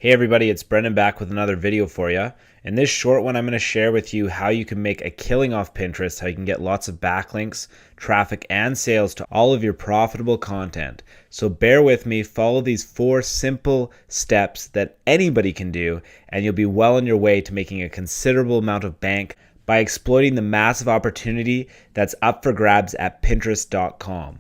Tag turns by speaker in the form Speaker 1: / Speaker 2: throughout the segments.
Speaker 1: Hey everybody, it's Brendan back with another video for you. In this short one, I'm going to share with you how you can make a killing off Pinterest, how you can get lots of backlinks, traffic, and sales to all of your profitable content. So bear with me, follow these 4 simple steps that anybody can do, and you'll be well on your way to making a considerable amount of bank by exploiting the massive opportunity that's up for grabs at pintrest.com.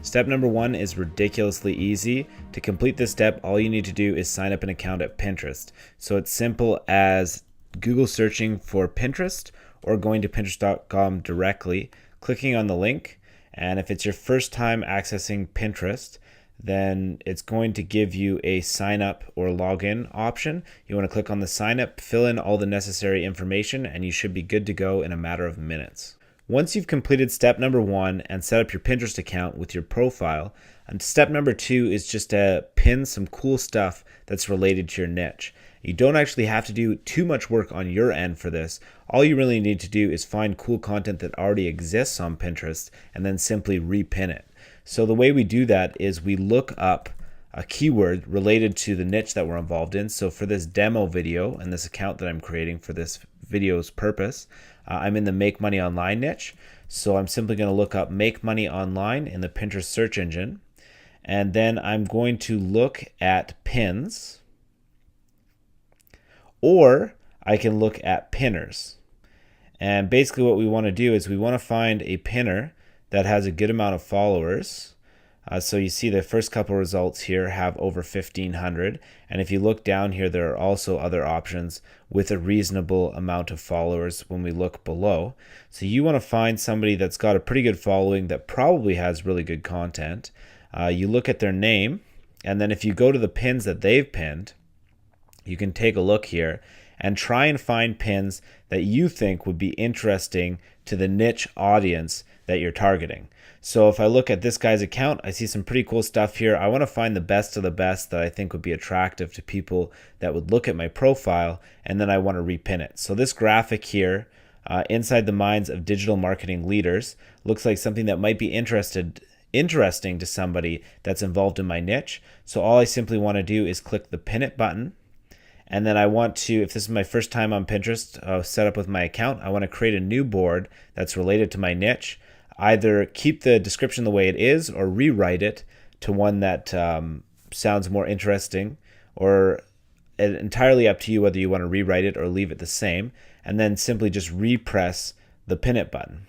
Speaker 1: Step number 1 is ridiculously easy. To complete this step, all you need to do is sign up an account at Pinterest. So it's simple as Google searching for Pinterest or going to pintrest.com directly, clicking on the link, and if it's your first time accessing Pinterest, then it's going to give you a sign up or login option. You want to click on the sign up, fill in all the necessary information, and you should be good to go in a matter of minutes. Once you've completed step number 1 and set up your Pinterest account with your profile, and step number 2 is just to pin some cool stuff that's related to your niche. You don't actually have to do too much work on your end for this. All you really need to do is find cool content that already exists on Pinterest and then simply repin it. So the way we do that is we look up a keyword related to the niche that we're involved in. So for this demo video and this account that I'm creating for this video's purpose, I'm in the make money online niche. So I'm simply going to look up make money online in the Pinterest search engine. And then I'm going to look at pins, or I can look at pinners. And basically what we want to do is we want to find a pinner that has a good amount of followers. So you see the first couple results here have over 1,500, and if you look down here, there are also other options with a reasonable amount of followers when we look below. So you want to find somebody that's got a pretty good following that probably has really good content. You look at their name, and then if you go to the pins that they've pinned, you can take a look here and try and find pins that you think would be interesting to the niche audience that you're targeting. So if I look at this guy's account, I see some pretty cool stuff here. I want to find the best of the best that I think would be attractive to people that would look at my profile, and then I want to repin it. So this graphic here, inside the minds of digital marketing leaders, looks like something that might be interesting to somebody that's involved in my niche. So all I simply want to do is click the pin it button. And then I want to, if this is my first time on Pinterest, set up with my account, I want to create a new board that's related to my niche. Either keep the description the way it is or rewrite it to one that sounds more interesting, or entirely up to you whether you want to rewrite it or leave it the same, and then simply just repress the pin it button.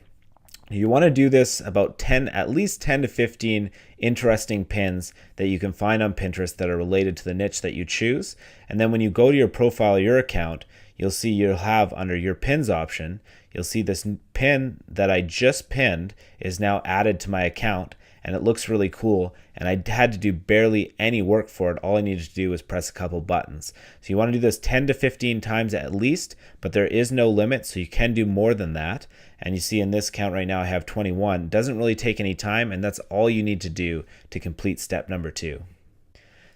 Speaker 1: You want to do this about at least 10 to 15 interesting pins that you can find on Pinterest that are related to the niche that you choose. And then when you go to your profile, your account, you'll see you'll have under your pins option, you'll see this pin that I just pinned is now added to my account, and it looks really cool, and I had to do barely any work for it. All I needed to do was press a couple buttons. So you want to do this 10 to 15 times at least, but there is no limit, so you can do more than that. And you see in this count right now I have 21. It doesn't really take any time, and that's all you need to do to complete step number 2.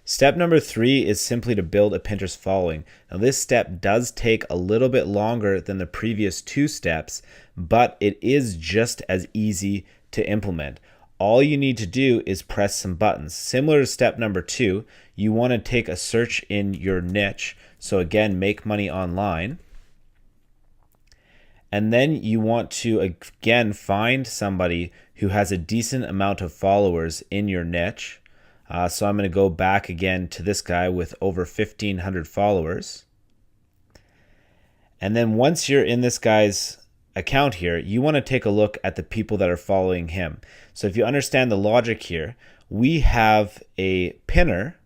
Speaker 1: Step number 3 is simply to build a Pinterest following. Now this step does take a little bit longer than the previous 2 steps, but it is just as easy to implement. All you need to do is press some buttons. Similar to step number 2, you want to take a search in your niche. So again, make money online. And then you want to again find somebody who has a decent amount of followers in your niche. So I'm going to go back again to this guy with over 1,500 followers. And then once you're in this guy's account here, you want to take a look at the people that are following him. So if you understand the logic here, we have a pinner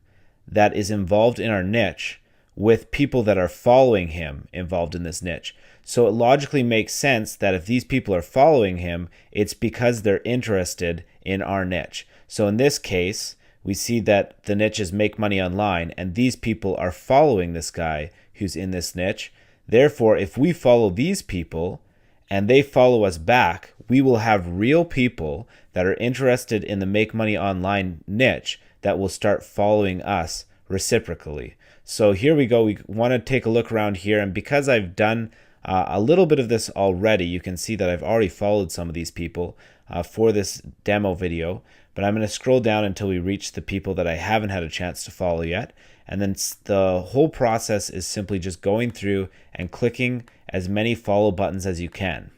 Speaker 1: that is involved in our niche with people that are following him involved in this niche. So it logically makes sense that if these people are following him, it's because they're interested in our niche. So in this case, we see that the niche is make money online, and these people are following this guy who's in this niche. Therefore, if we follow these people and they follow us back, we will have real people that are interested in the make money online niche that will start following us reciprocally. So here we go. We want to take a look around here, and because I've done a little bit of this already. You can see that I've already followed some of these people for this demo video, but I'm going to scroll down until we reach the people that I haven't had a chance to follow yet. And then the whole process is simply just going through and clicking as many follow buttons as you can.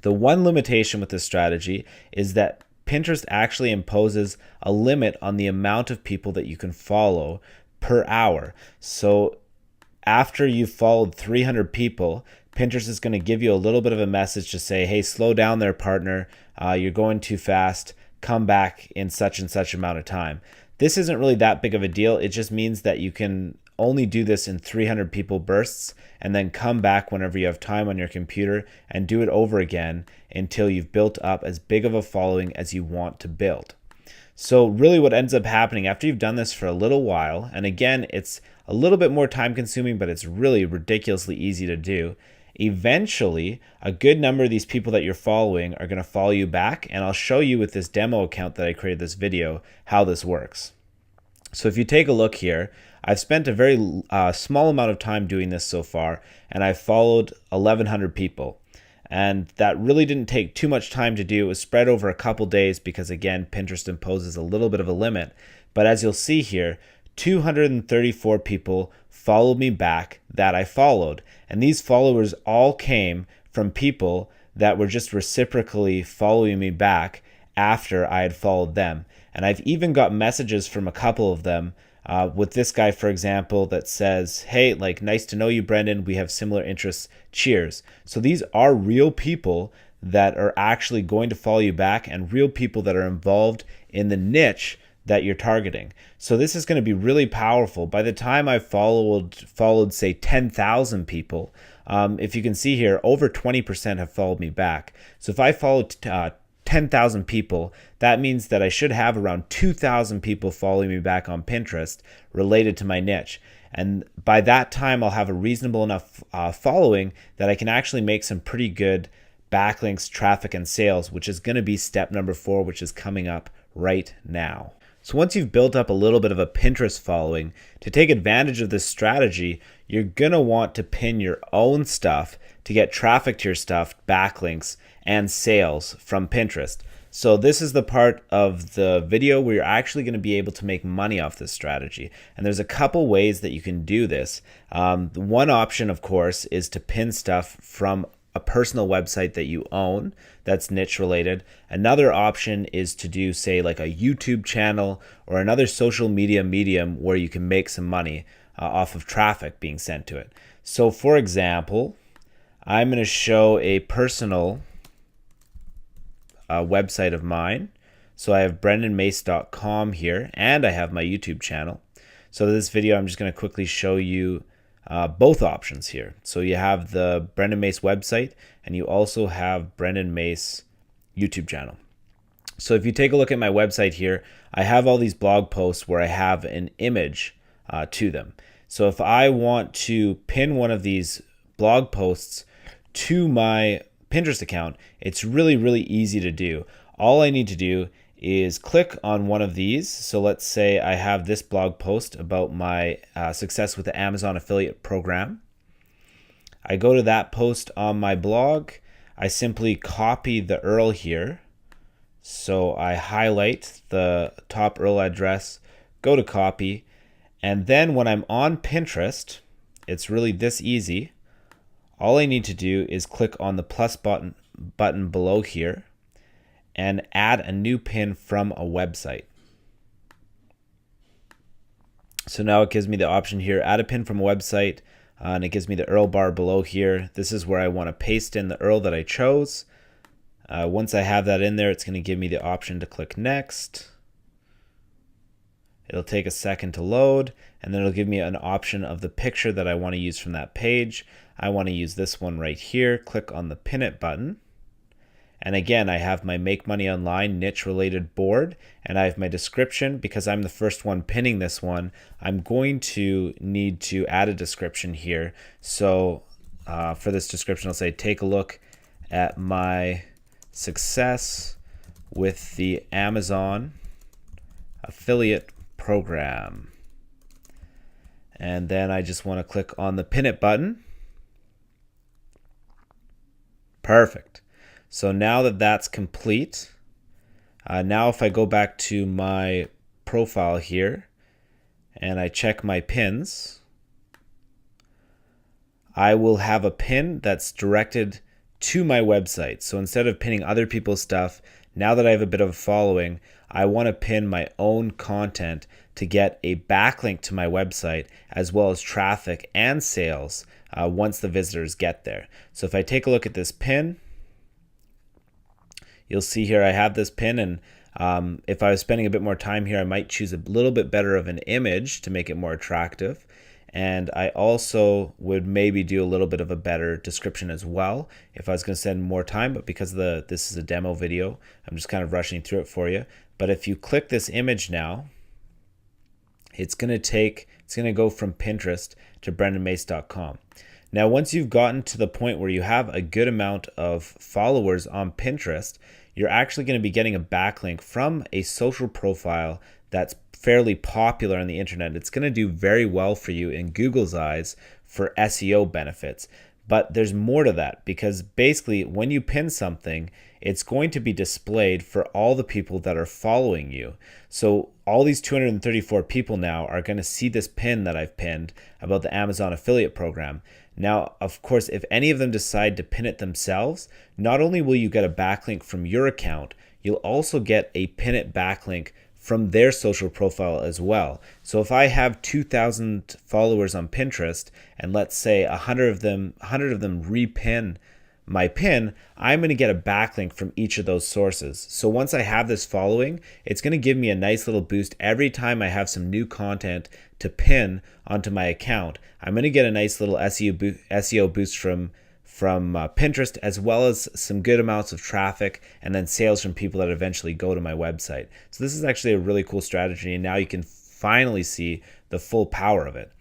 Speaker 1: The one limitation with this strategy is that Pinterest actually imposes a limit on the amount of people that you can follow per hour. So after you've followed 300 people, Pinterest is going to give you a little bit of a message to say, hey, slow down there, partner. You're going too fast. Come back in such and such amount of time. This isn't really that big of a deal. It just means that you can only do this in 300 people bursts and then come back whenever you have time on your computer and do it over again until you've built up as big of a following as you want to build. So really what ends up happening after you've done this for a little while, and again, it's a little bit more time consuming, but it's really ridiculously easy to do. Eventually, a good number of these people that you're following are going to follow you back, and I'll show you with this demo account that I created this video how this works. So if you take a look here, I've spent a very small amount of time doing this so far, and I've followed 1,100 people. And that really didn't take too much time to do. It was spread over a couple days because, again, Pinterest imposes a little bit of a limit. But as you'll see here, 234 people followed me back that I followed. And these followers all came from people that were just reciprocally following me back after I had followed them. And I've even got messages from a couple of them with this guy, for example, that says, hey, like, nice to know you, Brendan. We have similar interests. Cheers. So these are real people that are actually going to follow you back and real people that are involved in the niche that you're targeting. So this is going to be really powerful. By the time I followed say 10,000 people, if you can see here, over 20% have followed me back. So if I followed 10,000 people, that means that I should have around 2,000 people following me back on Pinterest related to my niche. And by that time, I'll have a reasonable enough following that I can actually make some pretty good backlinks, traffic, and sales, which is going to be step number 4, which is coming up right now. So once you've built up a little bit of a Pinterest following, to take advantage of this strategy, you're going to want to pin your own stuff to get traffic to your stuff, backlinks, and sales from Pinterest. So this is the part of the video where you're actually going to be able to make money off this strategy. And there's a couple ways that you can do this. One option, of course, is to pin stuff from a personal website that you own that's niche related. Another option is to do, say, like a YouTube channel or another social media medium where you can make some money off of traffic being sent to it. So for example, I'm going to show a personal website of mine. So I have brendanmace.com here, and I have my YouTube channel. So this video, I'm just going to quickly show you both options here. So you have the Brendan Mace website, and you also have Brendan Mace YouTube channel. So if you take a look at my website here, I have all these blog posts where I have an image to them. So if I want to pin one of these blog posts to my Pinterest account, it's really, really easy to do. All I need to do is click on one of these. So let's say I have this blog post about my success with the Amazon affiliate program. I go to that post on my blog. I simply copy the URL here. So I highlight the top URL address, go to copy, and then when I'm on Pinterest, it's really this easy. All I need to do is click on the plus button below here and add a new pin from a website. So now it gives me the option here, add a pin from a website, and it gives me the URL bar below here. This is where I want to paste in the URL that I chose. Once I have that in there, it's going to give me the option to click next. It'll take a second to load, and then it'll give me an option of the picture that I want to use from that page. I want to use this one right here. Click on the Pin It button. And again, I have my Make Money Online niche related board, and I have my description. Because I'm the first one pinning this one, I'm going to need to add a description here. So for this description, I'll say, take a look at my success with the Amazon affiliate program. And then I just want to click on the Pin It button. Perfect. So now that that's complete, now if I go back to my profile here and I check my pins, I will have a pin that's directed to my website. So instead of pinning other people's stuff, now that I have a bit of a following, I want to pin my own content to get a backlink to my website, as well as traffic and sales once the visitors get there. So if I take a look at this pin, you'll see here I have this pin, and if I was spending a bit more time here, I might choose a little bit better of an image to make it more attractive. And I also would maybe do a little bit of a better description as well if I was going to spend more time, but because this is a demo video, I'm just kind of rushing through it for you. But if you click this image now, it's going to go from Pinterest to brendanmace.com. Now, once you've gotten to the point where you have a good amount of followers on Pinterest, you're actually going to be getting a backlink from a social profile that's fairly popular on the internet. It's going to do very well for you in Google's eyes for SEO benefits. But there's more to that, because basically when you pin something, it's going to be displayed for all the people that are following you. So all these 234 people now are going to see this pin that I've pinned about the Amazon affiliate program. Now, of course, if any of them decide to pin it themselves, not only will you get a backlink from your account, you'll also get a pin it backlink from their social profile as well. So if I have 2,000 followers on Pinterest, and let's say 100 of them repin my pin, I'm going to get a backlink from each of those sources. So once I have this following, it's going to give me a nice little boost every time I have some new content to pin onto my account. I'm going to get a nice little SEO boost from Pinterest, as well as some good amounts of traffic and then sales from people that eventually go to my website. So this is actually a really cool strategy, and now you can finally see the full power of it.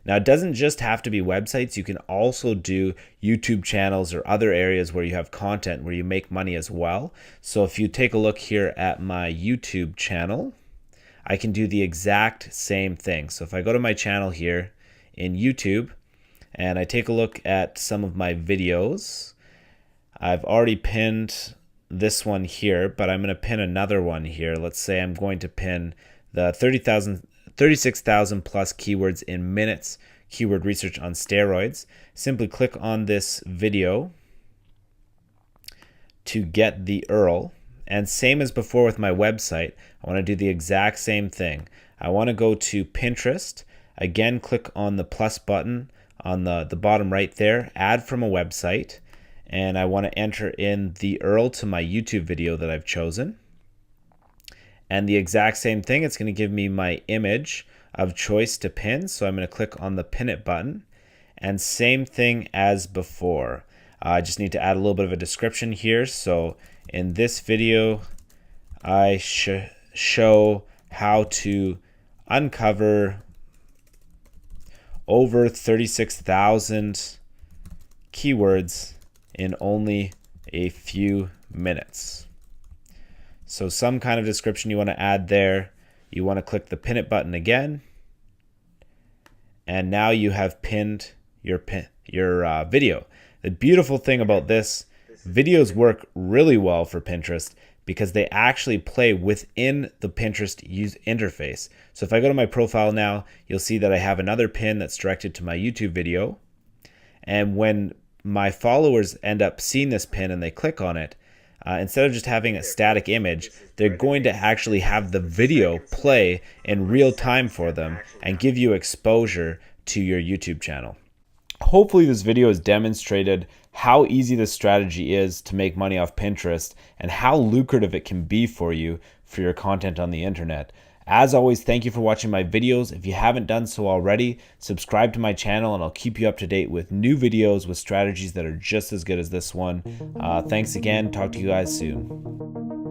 Speaker 1: Now, it doesn't just have to be websites. You can also do YouTube channels or other areas where you have content where you make money as well. So if you take a look here at my YouTube channel, I can do the exact same thing. So if I go to my channel here in YouTube and I take a look at some of my videos, I've already pinned this one here, but I'm going to pin another one here. Let's say I'm going to pin the 36,000 plus keywords in minutes keyword research on steroids. Simply click on this video to get the URL. And same as before with my website, I want to do the exact same thing. I want to go to Pinterest. Again, click on the plus button on the bottom right there, add from a website. And I want to enter in the URL to my YouTube video that I've chosen. And the exact same thing, it's going to give me my image of choice to pin. So I'm going to click on the pin it button, and same thing as before. I just need to add a little bit of a description here. So in this video, I show how to uncover over 36,000 keywords in only a few minutes. So some kind of description you want to add there. You want to click the pin it button again. And now you have pinned your video. The beautiful thing about this, videos work really well for Pinterest because they actually play within the Pinterest interface. So if I go to my profile now, you'll see that I have another pin that's directed to my YouTube video. And when my followers end up seeing this pin and they click on it, instead of just having a static image, they're going to actually have the video play in real time for them and give you exposure to your YouTube channel. Hopefully this video has demonstrated how easy this strategy is to make money off Pinterest and how lucrative it can be for you for your content on the internet. As always, thank you for watching my videos. If you haven't done so already, subscribe to my channel and I'll keep you up to date with new videos with strategies that are just as good as this one. Thanks again. Talk to you guys soon.